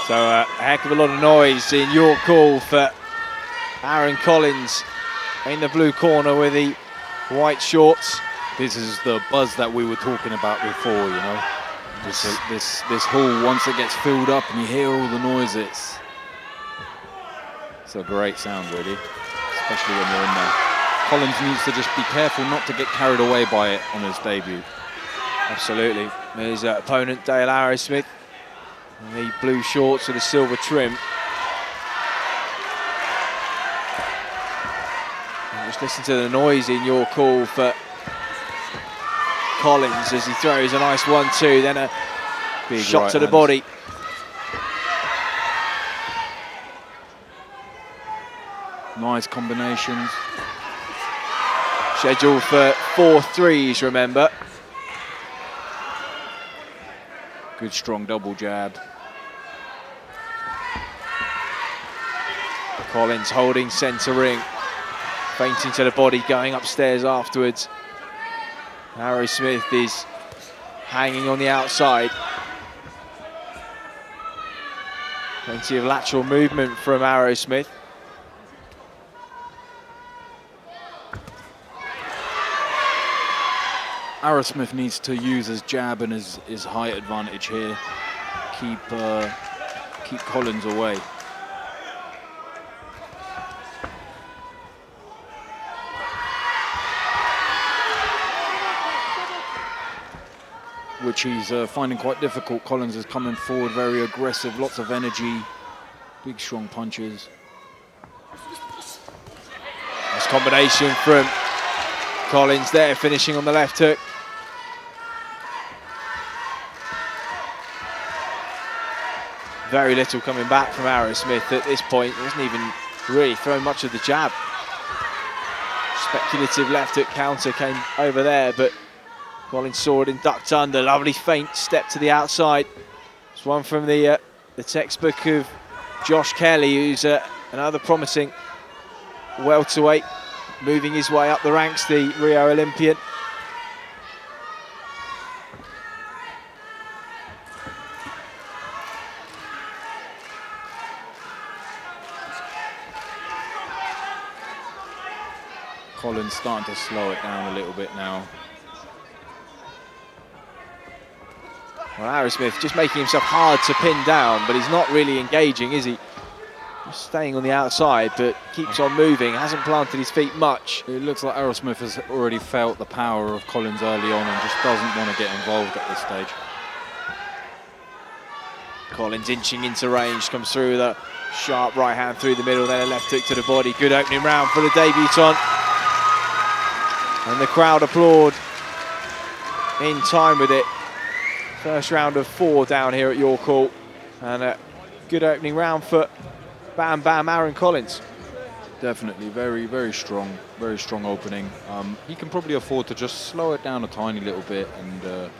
So a heck of a lot of noise in your call for Aaron Collins in the blue corner with the white shorts. This is the buzz that we were talking about before, you know. This hall, once it gets filled up and you hear all the noises, it's a great sound, really, especially when you're in there. Collins needs to just be careful not to get carried away by it on his debut. Absolutely. His opponent, Dale Arrowsmith, in the blue shorts with a silver trim. And just listen to the noise in your call for Collins as he throws a nice 1-2, then a big shot right to the hands. body. Nice combinations. Scheduled for 4 threes, remember. Good strong double jab. Collins holding centre ring, feinting to the body, going upstairs afterwards. Arrowsmith is hanging on the outside. Plenty of lateral movement from Arrowsmith. Arrowsmith needs to use his jab and his height advantage here. Keep Collins away. Which he's finding quite difficult. Collins is coming forward very aggressive, lots of energy, big strong punches. Nice combination from Collins there, finishing on the left hook. Very little coming back from Arrowsmith at this point. He wasn't even really throwing much of the jab. Speculative left hook counter came over there, but Collins saw it and ducked under. Lovely feint step to the outside. It's one from the textbook of Josh Kelly, who's another promising welterweight, moving his way up the ranks, the Rio Olympian. Collins starting to slow it down a little bit now. Well, Arrowsmith just making himself hard to pin down, but he's not really engaging, is he? Just staying on the outside, but keeps on moving, hasn't planted his feet much. It looks like Arrowsmith has already felt the power of Collins early on and just doesn't want to get involved at this stage. Collins inching into range, comes through with a sharp right hand through the middle, then a left hook to the body. Good opening round for the debutant. And the crowd applaud in time with it. First round of 4 down here at York Hall. And a good opening round for Bam Bam Aaron Collins. Definitely very strong opening. He can probably afford to just slow it down a tiny little bit and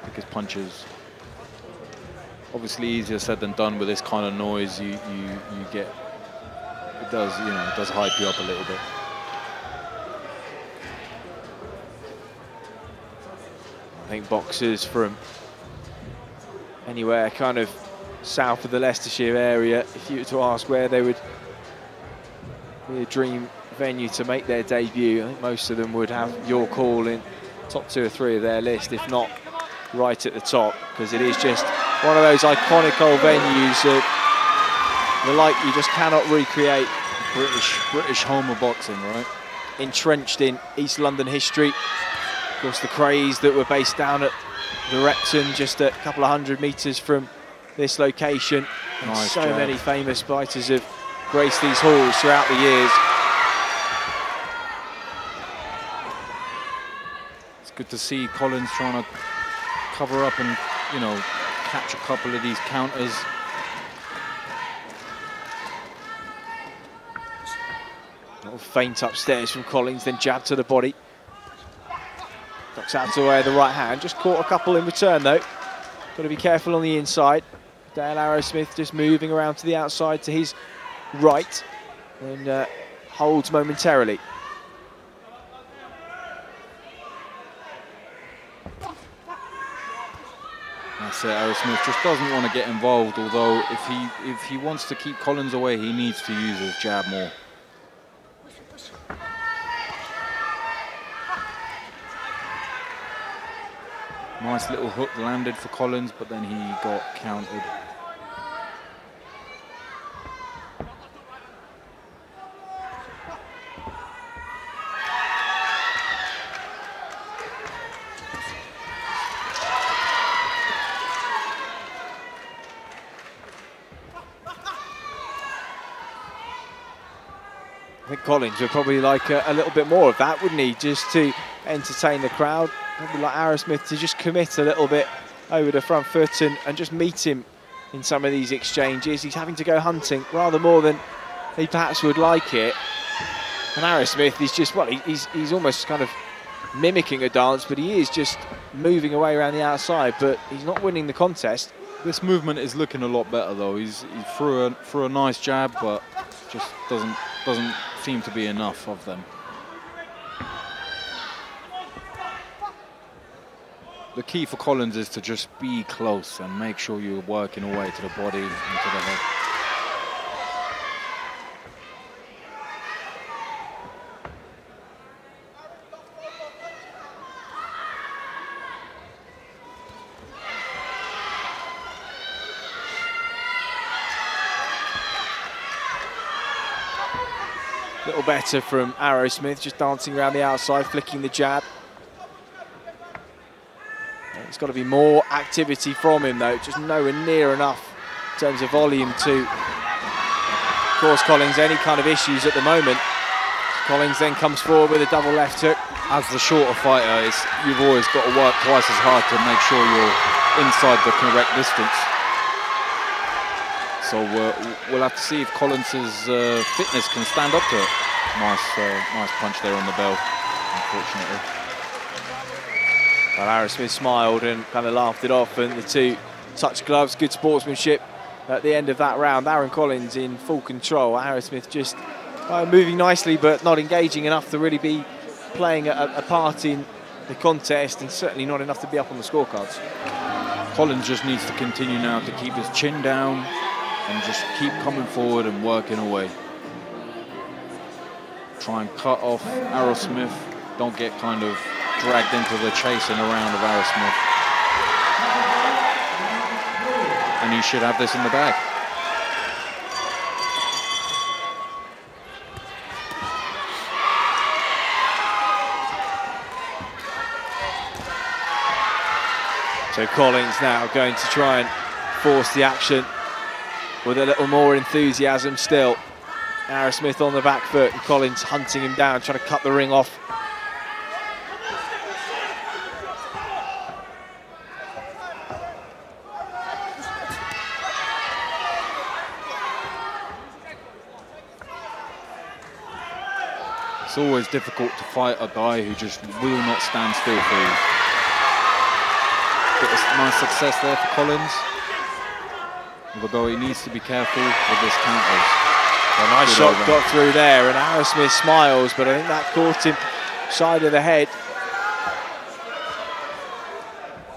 pick his punches. Obviously easier said than done with this kind of noise. You get, it does hype you up a little bit. I think boxers from anywhere kind of south of the Leicestershire area, if you were to ask where they would be a dream venue to make their debut, I think most of them would have York Hall in top 2 or 3 of their list, if not right at the top, because it is just one of those iconic old venues that the like you just cannot recreate. British home of boxing, right? Entrenched in East London history. Of course, the Crays that were based down at the Repton, just a couple of 100 metres from this location. And nice so jab. many famous fighters have graced these halls throughout the years. It's good to see Collins trying to cover up and, you know, catch a couple of these counters. A little feint upstairs from Collins, then jab to the body. Ducks out to the right hand, just caught a couple in return though. Got to be careful on the inside. Dale Arrowsmith just moving around to the outside to his right and holds momentarily. That's that's it. Arrowsmith just doesn't want to get involved, although if he wants to keep Collins away, he needs to use his jab more. Nice little hook landed for Collins, but then he got countered. I think Collins would probably like a little bit more of that, wouldn't he? Just to entertain the crowd. Probably like Arrowsmith to just commit a little bit over the front foot and just meet him in some of these exchanges. He's having to go hunting rather more than he perhaps would like it. And Arrowsmith is just, well, he's almost kind of mimicking a dance, but he is just moving away around the outside, but he's not winning the contest. This movement is looking a lot better though. He threw a nice jab, but just doesn't seem to be enough of them. The key for Collins is to just be close and make sure you're working away to the body and to the head. Little better from Arrowsmith, just dancing around the outside, flicking the jab. It's got to be more activity from him though, just nowhere near enough in terms of volume to cause Collins any kind of issues at the moment. Collins then comes forward with a double left hook. As the shorter fighter, you've always got to work twice as hard to make sure you're inside the correct distance. So we'll have to see if Collins's fitness can stand up to it. Nice punch there on the bell, unfortunately. Well, Arrowsmith smiled and kind of laughed it off, and the two touched gloves, good sportsmanship at the end of that round. Aaron Collins in full control. Arrowsmith just moving nicely, but not engaging enough to really be playing a part in the contest, and certainly not enough to be up on the scorecards. Collins just needs to continue now to keep his chin down and just keep coming forward and working away. Try and cut off Arrowsmith. Don't get kind of dragged into the chasing around of Arrowsmith. And he should have this in the bag. So Collins now going to try and force the action with a little more enthusiasm still. Arrowsmith on the back foot and Collins hunting him down, trying to cut the ring off. It's always difficult to fight a guy who just will not stand still for you. Bit of nice success there for Collins. Although he needs to be careful with his counters. A nice shot got through there, and Arrowsmith smiles, but I think that caught him side of the head.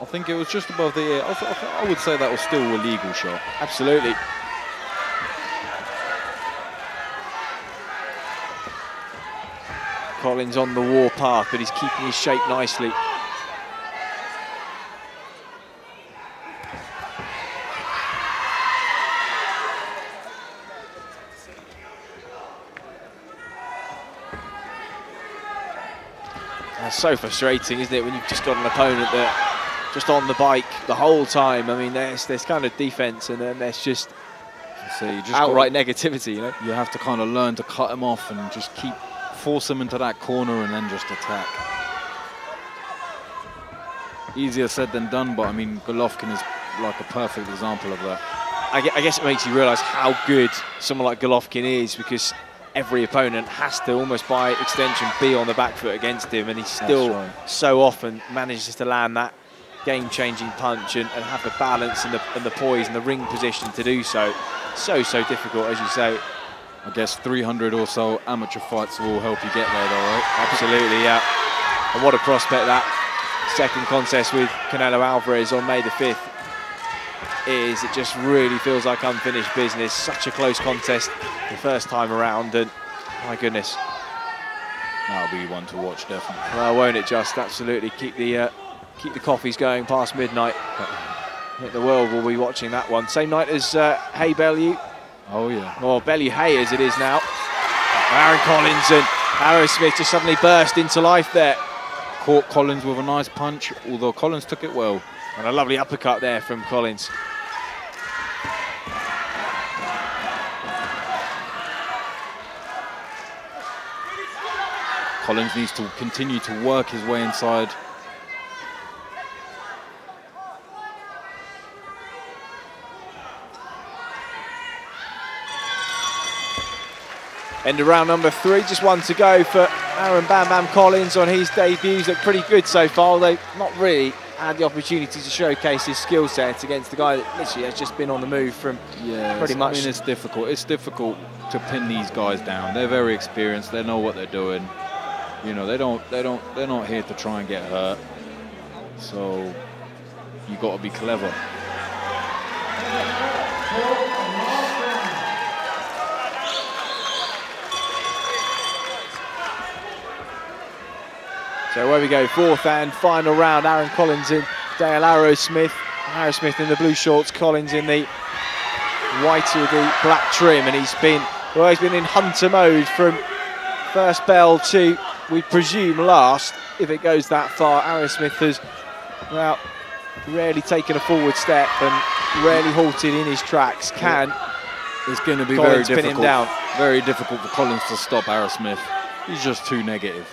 I think it was just above the ear. I would say that was still a legal shot. Absolutely. Collins on the war path, but he's keeping his shape nicely. It's so frustrating, isn't it, when you've just got an opponent that just on the bike the whole time. I mean, there's kind of defense, and then there's just outright negativity, you know. You have to kind of learn to cut him off and just force him into that corner and then just attack. Easier said than done, but I mean, Golovkin is like a perfect example of that. I guess it makes you realise how good someone like Golovkin is, because every opponent has to almost by extension be on the back foot against him, and he still so often manages to land that game-changing punch and have the balance and the poise and the ring position to do so. So difficult, as you say. I guess 300 or so amateur fights will help you get there though, right? Absolutely, yeah. And what a prospect that second contest with Canelo Alvarez on May the 5th is, it just really feels like unfinished business. Such a close contest the first time around, and my goodness. That'll be one to watch, definitely. Well, won't it just? Absolutely. Keep the coffees going past midnight. I think the world will be watching that one. Same night as Hay Bellew. Oh, yeah. Or Bellew Hay as it is now. Aaron Collins and Arrowsmith just suddenly burst into life there. Caught Collins with a nice punch, although Collins took it well. And a lovely uppercut there from Collins. Collins needs to continue to work his way inside. End of round number 3, just one to go for Aaron Bam Bam Collins on his debuts. Look pretty good so far, although not really had the opportunity to showcase his skill set against the guy that literally has just been on the move from pretty much. I mean, it's difficult. It's difficult to pin these guys down. They're very experienced. They know what they're doing. You know, they're not here to try and get hurt. So you got to be clever. So away we go, 4th and final round. Aaron Collins in Dale Arrowsmith. Arrowsmith in the blue shorts, Collins in the white with the black trim, and he's been in hunter mode from first bell to, we presume, last, if it goes that far. Arrowsmith has, well, rarely taken a forward step and rarely halted in his tracks. It's going to be Collins very pin him down? Very difficult for Collins to stop Arrowsmith. He's just too negative.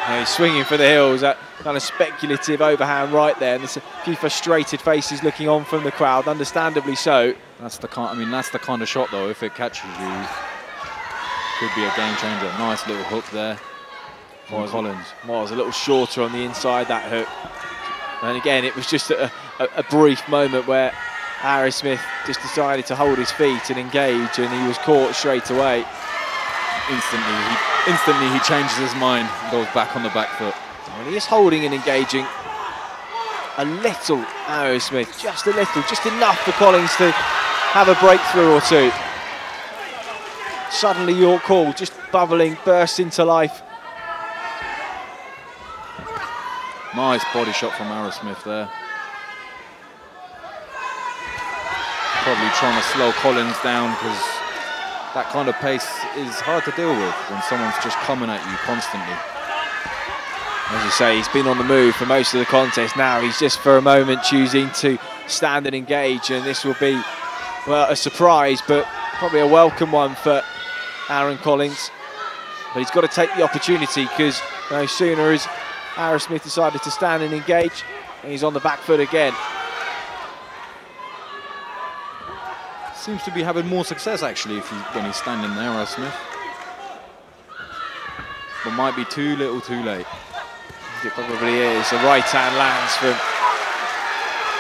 Yeah, he's swinging for the hills, that kind of speculative overhand right there, and there's a few frustrated faces looking on from the crowd, understandably so. That's the kind of shot, though. If it catches you, could be a game changer. Nice little hook there from Collins. Was a little shorter on the inside, that hook. And again, it was just a brief moment where Arrowsmith just decided to hold his feet and engage, and he was caught straight away. Instantly he changes his mind and goes back on the back foot. Well, he is holding and engaging a little, Arrowsmith, just a little, just enough for Collins to have a breakthrough or two. Suddenly your call, just bubbling, bursts into life. Nice body shot from Arrowsmith there. Probably trying to slow Collins down, because that kind of pace is hard to deal with when someone's just coming at you constantly. As you say, he's been on the move for most of the contest. Now he's just for a moment choosing to stand and engage, and this will be, well, a surprise, but probably a welcome one for Aaron Collins. But he's got to take the opportunity, because no sooner has Arrowsmith decided to stand and engage, and he's on the back foot again. Seems to be having more success, actually, when he's standing there, Arrowsmith. But might be too little too late. It probably is. The right hand lands from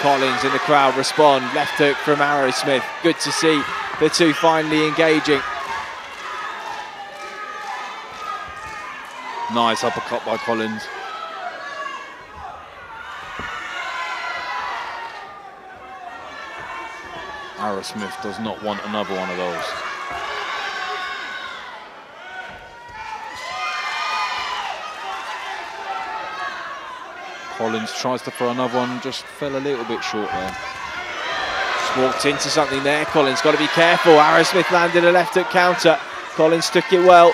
Collins, and the crowd respond. Left hook from Arrowsmith. Good to see the two finally engaging. Nice uppercut by Collins. Arrowsmith does not want another one of those. Collins tries to throw another one, just fell a little bit short there. Just walked into something there. Collins got to be careful. Arrowsmith landed a left hook counter. Collins took it well.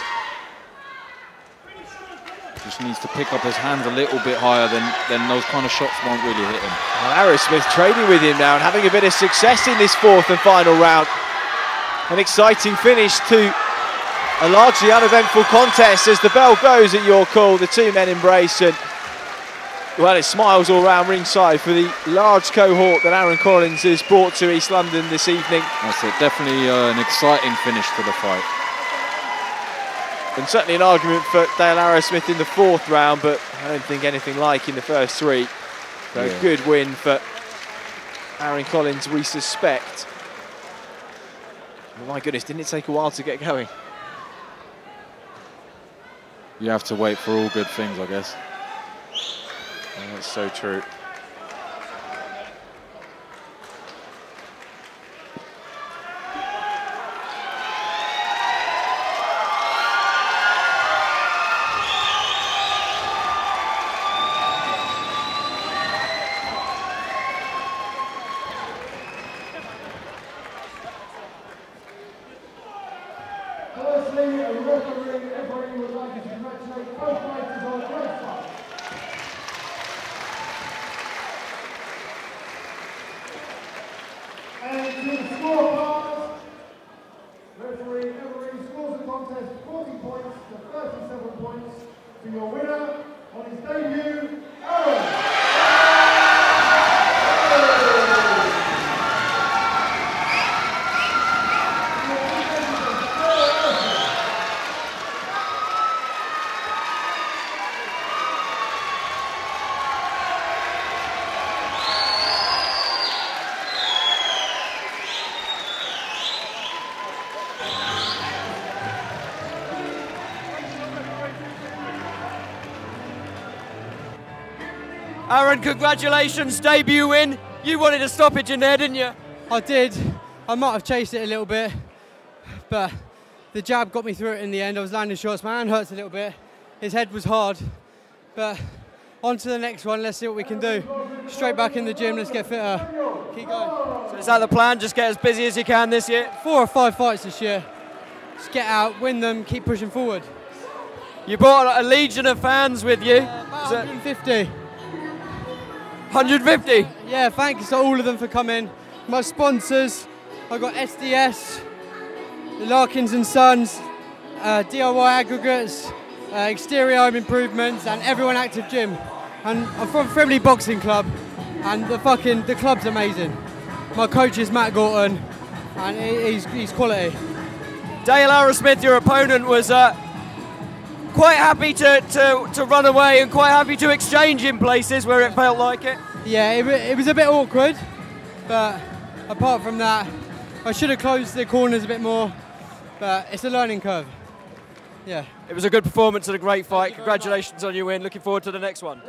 Just needs to pick up his hands a little bit higher, then those kind of shots won't really hit him. Well, Arrowsmith trading with him now and having a bit of success in this 4th and final round. An exciting finish to a largely uneventful contest as the bell goes at your call. The two men embrace, and well, it smiles all round ringside for the large cohort that Aaron Collins has brought to East London this evening. That's it, definitely an exciting finish to the fight. And certainly an argument for Dale Arrowsmith in the 4th round, but I don't think anything like in the first 3. So a good win for Aaron Collins, we suspect. Oh my goodness, didn't it take a while to get going? You have to wait for all good things, I guess. Oh, that's so true. scorecards. Referee scores the contest 40 points to 37 points to your winner on his debut, Aaron. Aaron, congratulations, debut win. You wanted a stoppage in there, didn't you? I did. I might have chased it a little bit, but the jab got me through it in the end. I was landing shots. My hand hurts a little bit. His head was hard, but on to the next one. Let's see what we can do. Straight back in the gym. Let's get fitter. Keep going. So is that the plan? Just get as busy as you can this year? 4 or 5 fights this year. Just get out, win them, keep pushing forward. You brought a legion of fans with you. About 150. 150? Yeah, thanks to all of them for coming. My sponsors, I got SDS, the Larkins and Sons, DIY aggregates, exterior home improvements, and Everyone Active Gym. And I'm from Friendly Boxing Club, and the club's amazing. My coach is Matt Gorton, and he's quality. Dale Arrowsmith, your opponent, was quite happy to run away and quite happy to exchange in places where it felt like it. Yeah, it was a bit awkward, but apart from that, I should have closed the corners a bit more, but it's a learning curve. Yeah. It was a good performance and a great fight. Congratulations on your win. Looking forward to the next one.